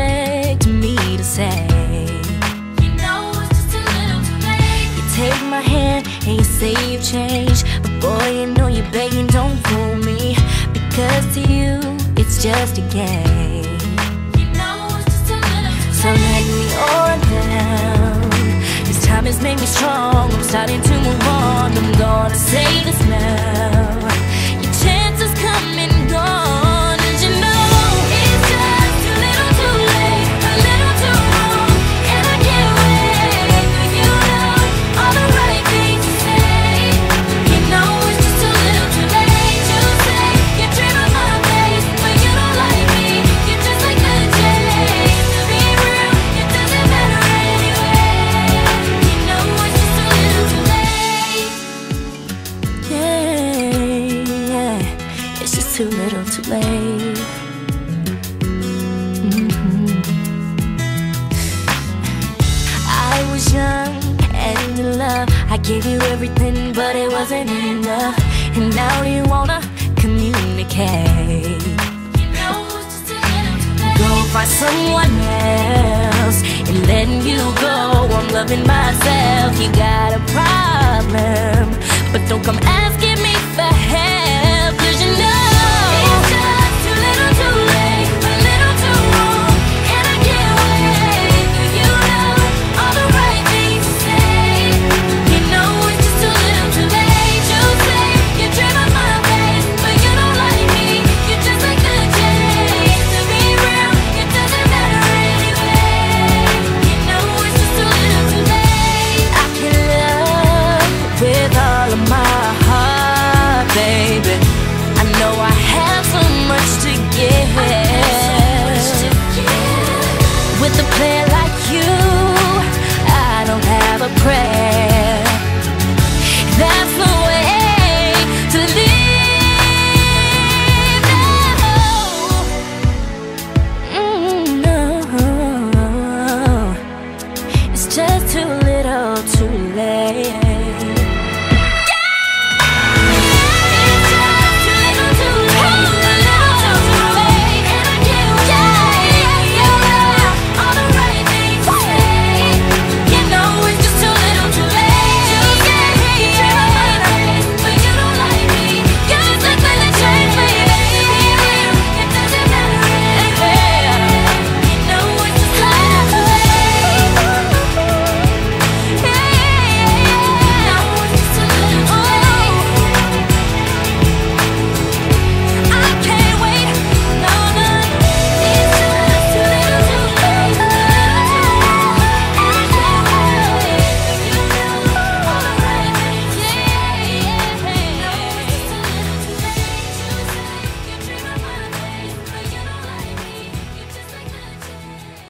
expect me to say? You know it's just a little too late. You take my hand and you say you've changed, but boy, you know you're begging, don't fool me, because to you it's just a game. You know it's just a little too late. So let me on down. This time has made me strong. I'm starting to move on. I'm gonna say this now. Your chance has come and gone, and you know it's just a little too late, a little too wrong, and I can't wait for you to know all the right things to say. You know it's just a little too late to say you dream of my face, but you don't like me. You're just like the J's. To be real, it doesn't matter anyway. You know it's just a little too late. Yeah, it's just too little too late. I was young and in love. I gave you everything, but it wasn't enough. And now you wanna communicate. You know it's just a little too late. Go find someone else and letting you go. I'm loving myself. You got a problem, but don't come asking me for help, 'cause you know